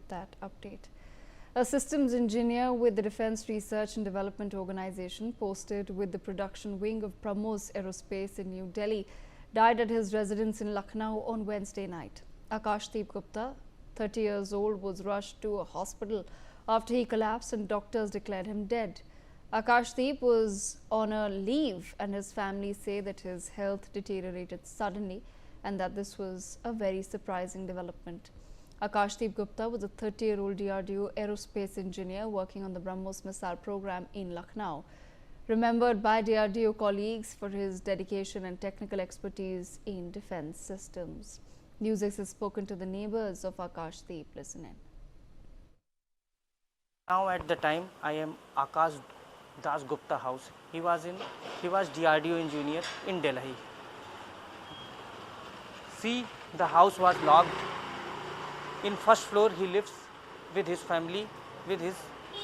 that update. A systems engineer with the Defence Research and Development Organisation posted with the production wing of BrahMos Aerospace in New Delhi died at his residence in Lucknow on Wednesday night. Akashdeep Gupta, 30 years old, was rushed to a hospital after he collapsed and doctors declared him dead. Akashdeep was on a leave and his family say that his health deteriorated suddenly and that this was a very surprising development. Akashdeep Gupta was a 30-year-old DRDO aerospace engineer working on the BrahMos missile program in Lucknow. Remembered by DRDO colleagues for his dedication and technical expertise in defense systems. Newsx has spoken to the neighbors of Akashdeep. Listen in. Now at the time I am Akash Das Gupta house. He was DRDO engineer in Delhi. See, the house was locked. In first floor he lives with his family, with his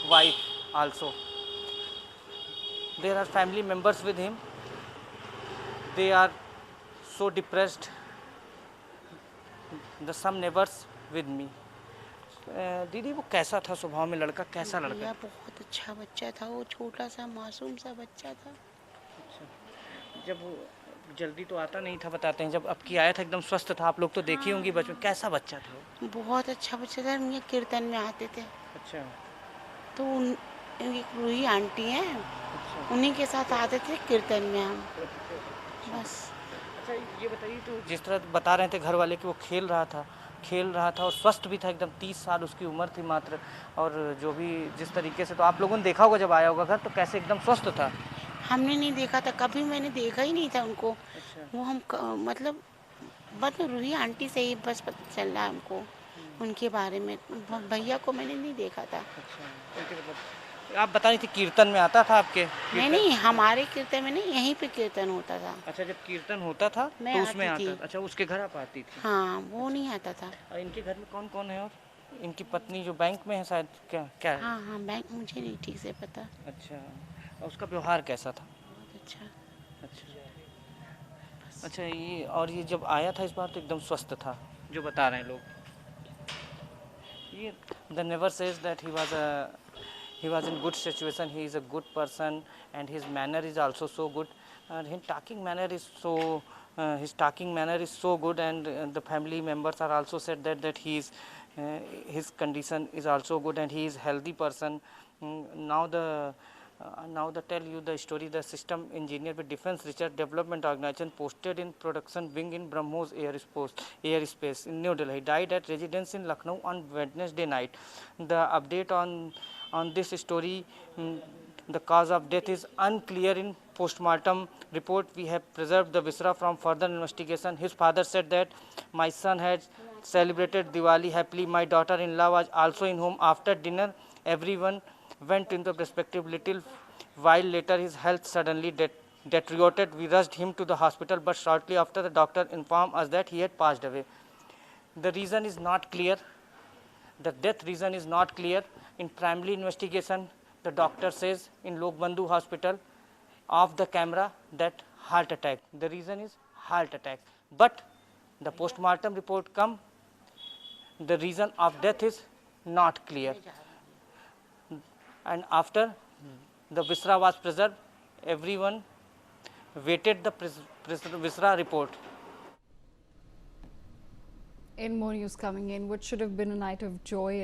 wife also. There are family members with him. They are so depressed. Some neighbors with me. दीदी वो कैसा था स्वभाव में, लड़का कैसा लड़का? बहुत अच्छा बच्चा था, वो छोटा सा मासूम सा बच्चा था। अच्छा, जब वो जल्दी तो आता नहीं था बताते हैं, जब अब की आया था एकदम स्वस्थ था, आप लोग तो देखी होंगी बचपन, कैसा बच्चा था वो? बहुत अच्छा बच्चा था, ये कीर्तन में आते थे। अच्छा, तो एक रूही आंटी हैं, अच्छा, उन्हीं के साथ आते थे कीर्तन में हम। बस अच्छा ये बताइए, तो जिस तरह बता रहे थे घर वाले कि वो खेल रहा था और स्वस्थ भी था एकदम, 30 साल उसकी उम्र थी मात्र, और जो भी जिस तरीके से, तो आप लोगों ने देखा होगा जब आया होगा घर, तो कैसे एकदम स्वस्थ था? हमने नहीं देखा था, कभी मैंने देखा ही नहीं था उनको। अच्छा, वो हम मतलब बस रूही आंटी से ही बस पता चल रहा है हमको उनके बारे में। भैया को मैंने नहीं देखा था। अच्छा, आप बता रही थी कीर्तन में आता था आपके? नहीं, हमारे कीर्तन में नहीं, यहीं पे कीर्तन होता था। अच्छा, जब कीर्तन होता था तो उसमें आता था। अच्छा, उसके घर आप आती थी? हाँ, वो नहीं आता था। और इनके घर में कौन कौन है? और इनकी पत्नी जो बैंक में है शायद, क्या है? हाँ, बैंक मुझे नहीं ठीक से पता। अच्छा, और उसका व्यवहार कैसा था? बहुत अच्छा। अच्छा, ये जब आया था इस बार तो एकदम स्वस्थ था, जो बता रहे हैं लोग। ये the neighbor says that he was in good situation, he is a good person and his manner is also so good, and his talking manner is so good, and the family members are also said that he is his condition is also good and he is healthy person. Now the tell you the story. The system engineer with Defence Research Development Organization posted in production wing in BrahMos Aerospace in New Delhi died at residence in Lucknow on Wednesday night. The update on this story, the cause of death is unclear. In postmortem report, we have preserved the viscera from further investigation. His father said that my son had celebrated Diwali happily. My daughter-in-law was also in home. After dinner, everyone went into perspective. Little while later, his health suddenly deteriorated. We rushed him to the hospital, but shortly after, the doctor informed us that he had passed away. The reason is not clear. The death reason is not clear. In primary investigation, the doctor says in Lok Bandhu Hospital, off the camera, that heart attack. The reason is heart attack. But the postmortem report come, the reason of death is not clear. And after the viscera was preserved, everyone waited the viscera report. In more news coming in, what should have been a night of joy and